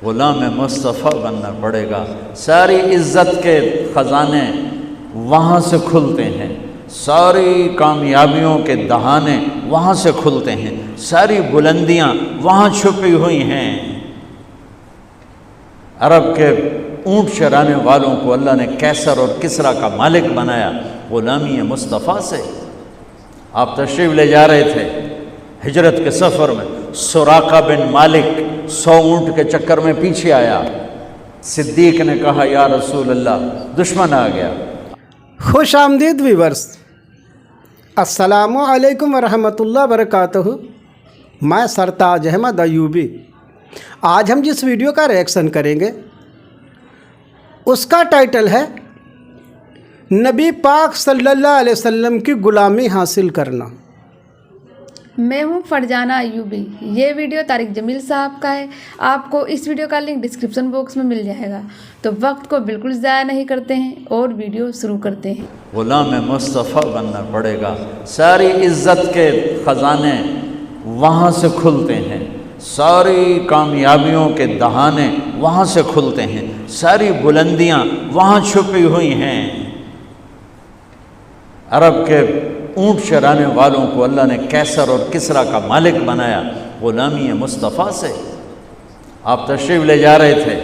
غلام مصطفیٰ بننا پڑے گا۔ ساری عزت کے خزانے وہاں سے کھلتے ہیں، ساری کامیابیوں کے دہانے وہاں سے کھلتے ہیں، ساری بلندیاں وہاں چھپی ہوئی ہیں۔ عرب کے اونٹ چرانے والوں کو اللہ نے کیسر اور کسریٰ کا مالک بنایا غلامی مصطفیٰ سے۔ آپ تشریف لے جا رہے تھے ہجرت کے سفر میں، سراقہ بن مالک 100 اونٹ کے چکر میں پیچھے آیا۔ صدیق نے کہا یا رسول اللہ دشمن آ گیا۔ خوش آمدید ویورز، السلام علیکم ورحمۃ اللہ وبرکاتہ۔ میں سرتاج احمد ایوبی۔ آج ہم جس ویڈیو کا ریئیکشن کریں گے اس کا ٹائٹل ہے نبی پاک صلی اللہ علیہ وسلم کی غلامی حاصل کرنا۔ میں ہوں فرجانہ ایوبی۔ یہ ویڈیو طارق جمیل صاحب کا ہے۔ آپ کو اس ویڈیو کا لنک ڈسکرپشن باکس میں مل جائے گا، تو وقت کو بالکل ضائع نہیں کرتے ہیں اور ویڈیو شروع کرتے ہیں۔ غلام مصطفیٰ بننا پڑے گا۔ ساری عزت کے خزانے وہاں سے کھلتے ہیں، ساری کامیابیوں کے دہانے وہاں سے کھلتے ہیں، ساری بلندیاں وہاں چھپی ہوئی ہیں۔ عرب کے اونٹ چرانے والوں کو اللہ نے کیسر اور کسریٰ کا مالک بنایا غلامی مصطفیٰ سے۔ آپ تشریف لے جا رہے تھے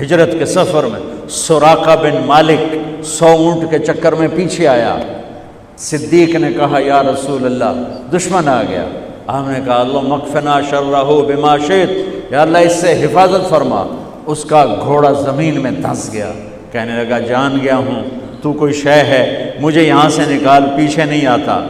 ہجرت کے سفر میں، سراقہ بن مالک 100 اونٹ کے چکر میں پیچھے آیا۔ صدیق نے کہا یا رسول اللہ دشمن آ گیا۔ آپ نے کہا اللہم اکفنا شرہ بما شئت، یا اللہ اس سے حفاظت فرما۔ اس کا گھوڑا زمین میں دھنس گیا، کہنے لگا جان گیا ہوں تو کوئی شے ہے، مجھے یہاں سے نکال، پیچھے نہیں آتا۔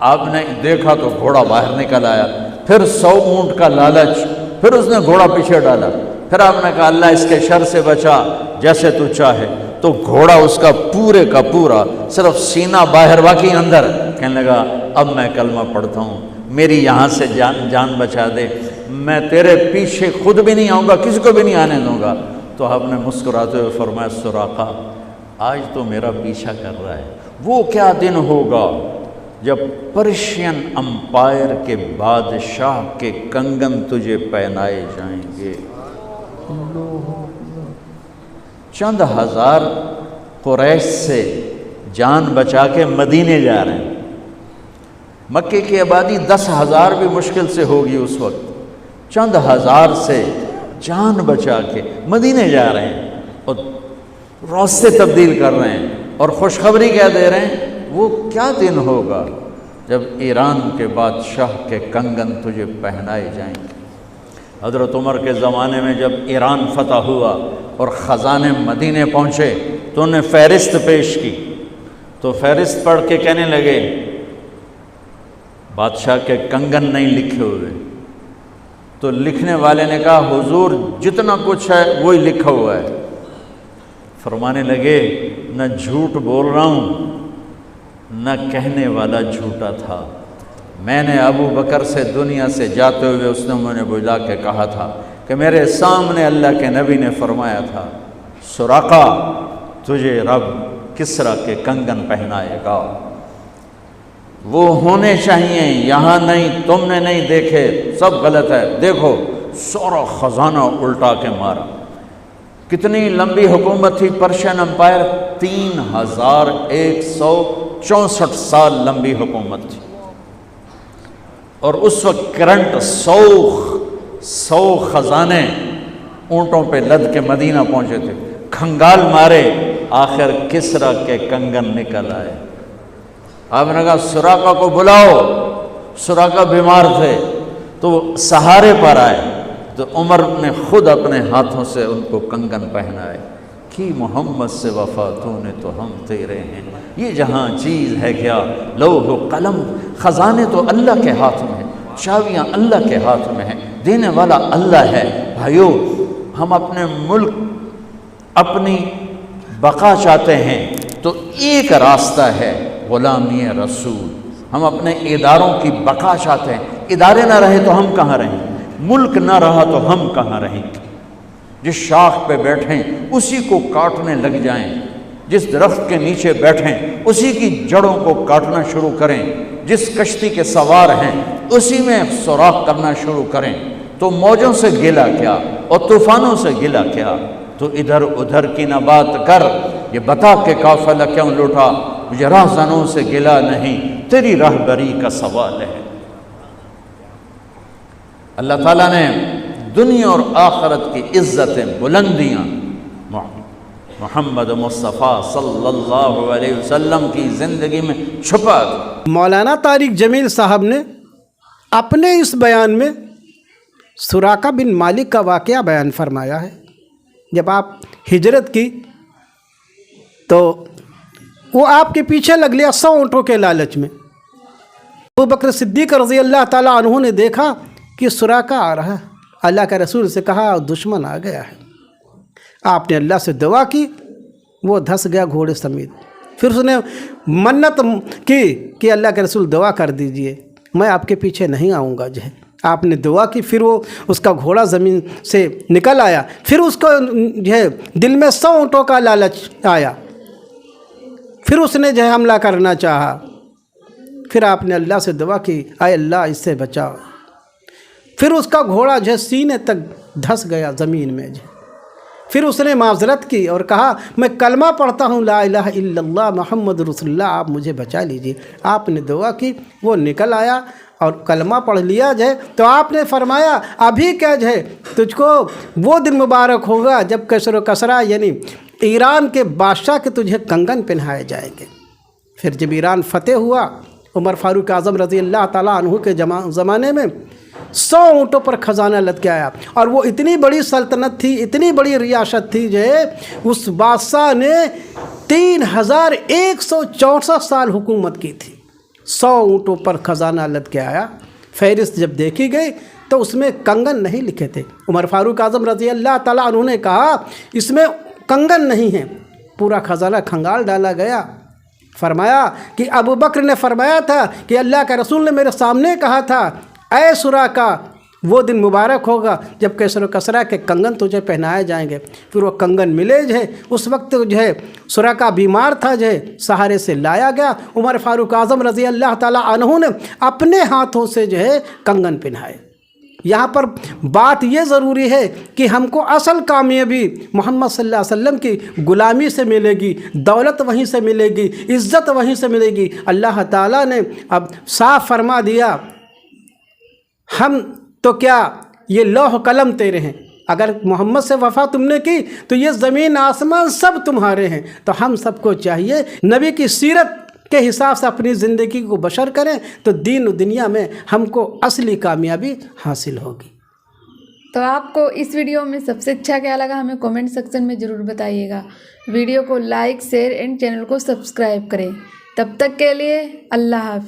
آپ نے دیکھا تو گھوڑا باہر نکل آیا، پھر 100 اونٹ کا لالچ، پھر اس نے گھوڑا پیچھے ڈالا، پھر آپ نے کہا اللہ اس کے شر سے بچا جیسے تو چاہے، تو گھوڑا اس کا پورے کا پورا صرف سینہ باہر باقی اندر، کہنے لگا اب میں کلمہ پڑھتا ہوں، میری یہاں سے جان بچا دے، میں تیرے پیچھے خود بھی نہیں آؤں گا، کسی کو بھی نہیں آنے دوں گا۔ تو آپ نے مسکراتے ہوئے فرمایا سراقہ آج تو میرا پیچھا کر رہا ہے، وہ کیا دن ہوگا جب پرشین امپائر کے بادشاہ کے کنگن تجھے پہنائے جائیں گے۔ چند ہزار قریش سے جان بچا کے مدینے جا رہے ہیں۔ مکے کی آبادی 10,000 بھی مشکل سے ہوگی اس وقت، چند ہزار سے جان بچا کے مدینے جا رہے ہیں اور راستے تبدیل کر رہے ہیں اور خوشخبری کیا دے رہے ہیں، وہ کیا دن ہوگا جب ایران کے بادشاہ کے کنگن تجھے پہنائے جائیں گے۔ حضرت عمر کے زمانے میں جب ایران فتح ہوا اور خزانے مدینے پہنچے تو انہیں فہرست پیش کی، تو فہرست پڑھ کے کہنے لگے بادشاہ کے کنگن نہیں لکھے ہوئے، تو لکھنے والے نے کہا حضور جتنا کچھ ہے وہی لکھا ہوا ہے۔ فرمانے لگے نہ جھوٹ بول رہا ہوں نہ کہنے والا جھوٹا تھا، میں نے ابو بکر سے دنیا سے جاتے ہوئے اس نے مجھے بلا کے کہا تھا کہ میرے سامنے اللہ کے نبی نے فرمایا تھا سراقہ تجھے رب کسریٰ کے کنگن پہنائے گا، وہ ہونے چاہیے، یہاں نہیں، تم نے نہیں دیکھے، سب غلط ہے، دیکھو سارا خزانہ الٹا کے مارا۔ کتنی لمبی حکومت تھی پرشین امپائر، 3164 سال لمبی حکومت تھی، اور اس وقت کرنٹ 100 خزانے اونٹوں پہ لد کے مدینہ پہنچے تھے، کھنگال مارے، آخر کسریٰ کے کنگن نکل آئے۔ آپ نے کہا سراقہ کو بلاؤ، سراقہ بیمار تھے تو سہارے پر آئے، تو عمر نے خود اپنے ہاتھوں سے ان کو کنگن پہنائے کہ محمد سے وفا تو نے تو ہم تیرے ہیں، یہ جہاں چیز ہے کیا لوح و قلم، خزانے تو اللہ کے ہاتھ میں ہیں، چابیاں اللہ کے ہاتھ میں ہیں، دینے والا اللہ ہے۔ بھائیو ہم اپنے ملک اپنی بقا چاہتے ہیں تو ایک راستہ ہے غلامی رسول۔ ہم اپنے اداروں کی بقا چاہتے ہیں، ادارے نہ رہے تو ہم کہاں رہیں، ملک نہ رہا تو ہم کہاں رہیں گے۔ جس شاخ پہ بیٹھیں اسی کو کاٹنے لگ جائیں، جس درخت کے نیچے بیٹھیں اسی کی جڑوں کو کاٹنا شروع کریں، جس کشتی کے سوار ہیں اسی میں سوراخ کرنا شروع کریں، تو موجوں سے گلا کیا اور طوفانوں سے گلا کیا؟ تو ادھر ادھر کی نہ بات کر، یہ بتا کہ قافلہ کیوں لوٹا، مجھے راہزنوں سے گلا نہیں، تیری راہبری کا سوال ہے۔ اللہ تعالیٰ نے دنیا اور آخرت کی عزتیں، بلندیاں محمد مصطفیٰ صلی اللہ علیہ وسلم کی زندگی میں چھپا دی۔ مولانا طارق جمیل صاحب نے اپنے اس بیان میں سراقہ بن مالک کا واقعہ بیان فرمایا ہے۔ جب آپ ہجرت کی تو وہ آپ کے پیچھے لگ لیا 100 اونٹوں کے لالچ میں۔ ابو بکر صدیق رضی اللہ تعالیٰ عنہ نے دیکھا کہ سراقہ آ رہا ہے، اللہ کے رسول سے کہا دشمن آ گیا ہے۔ آپ نے اللہ سے دعا کی، وہ دھس گیا گھوڑے سمیت۔ پھر اس نے منت کی کہ اللہ کے رسول دعا کر دیجئے، میں آپ کے پیچھے نہیں آؤں گا۔ آپ نے دعا کی، پھر وہ اس کا گھوڑا زمین سے نکل آیا۔ پھر اس کو دل میں 100 اونٹوں کا لالچ آیا، پھر اس نے حملہ کرنا چاہا۔ پھر آپ نے اللہ سے دعا کی، اے اللہ اس سے بچاؤ۔ پھر اس کا گھوڑا سینے تک دھس گیا زمین میں۔ پھر اس نے معذرت کی اور کہا میں کلمہ پڑھتا ہوں لا الہ الا اللہ محمد رسول اللہ، آپ مجھے بچا لیجئے۔ آپ نے دعا کی، وہ نکل آیا اور کلمہ پڑھ لیا تو آپ نے فرمایا ابھی کیا تجھ کو وہ دن مبارک ہوگا جب کسر و کسرا یعنی ایران کے بادشاہ کے تجھے کنگن پہنائے جائیں گے۔ پھر جب ایران فتح ہوا، عمر فاروق اعظم رضی اللہ تعالیٰ عنہ کے زمانے میں 100 اونٹوں پر خزانہ لد کے آیا، اور وہ اتنی بڑی سلطنت تھی، اتنی بڑی ریاست تھی اس بادشاہ نے 3164 سال حکومت کی تھی۔ 100 اونٹوں پر خزانہ لد کے آیا۔ فہرست جب دیکھی گئی تو اس میں کنگن نہیں لکھے تھے۔ عمر فاروق اعظم رضی اللہ تعالیٰ عنہ نے کہا اس میں کنگن نہیں ہیں، پورا خزانہ کھنگال ڈالا گیا۔ فرمایا کہ ابو بکر نے فرمایا تھا کہ اللہ کے رسول نے میرے سامنے کہا تھا اے سراقہ وہ دن مبارک ہوگا جب کسر و کسرا کے کنگن تجھے پہنائے جائیں گے۔ پھر وہ کنگن ملے اس وقت سراقہ بیمار تھا سہارے سے لایا گیا۔ عمر فاروق اعظم رضی اللہ تعالیٰ عنہ نے اپنے ہاتھوں سے کنگن پہنائے۔ یہاں پر بات یہ ضروری ہے کہ ہم کو اصل کامیابی محمد صلی اللہ علیہ وسلم کی غلامی سے ملے گی، دولت وہیں سے ملے گی، عزت وہیں سے ملے گی۔ اللہ تعالیٰ نے اب صاف فرما دیا ہم تو کیا یہ لوح قلم تیرے ہیں، اگر محمد سے وفا تم نے کی تو یہ زمین آسمان سب تمہارے ہیں۔ تو ہم سب کو چاہیے نبی کی سیرت کے حساب سے اپنی زندگی کو بشر کریں تو دین و دنیا میں ہم کو اصلی کامیابی حاصل ہوگی۔ تو آپ کو اس ویڈیو میں سب سے اچھا کیا لگا ہمیں کومنٹ سیکشن میں ضرور بتائیے گا۔ ویڈیو کو لائک، شیئر اینڈ چینل کو سبسکرائب کریں۔ تب تک کے لیے اللہ حافظ۔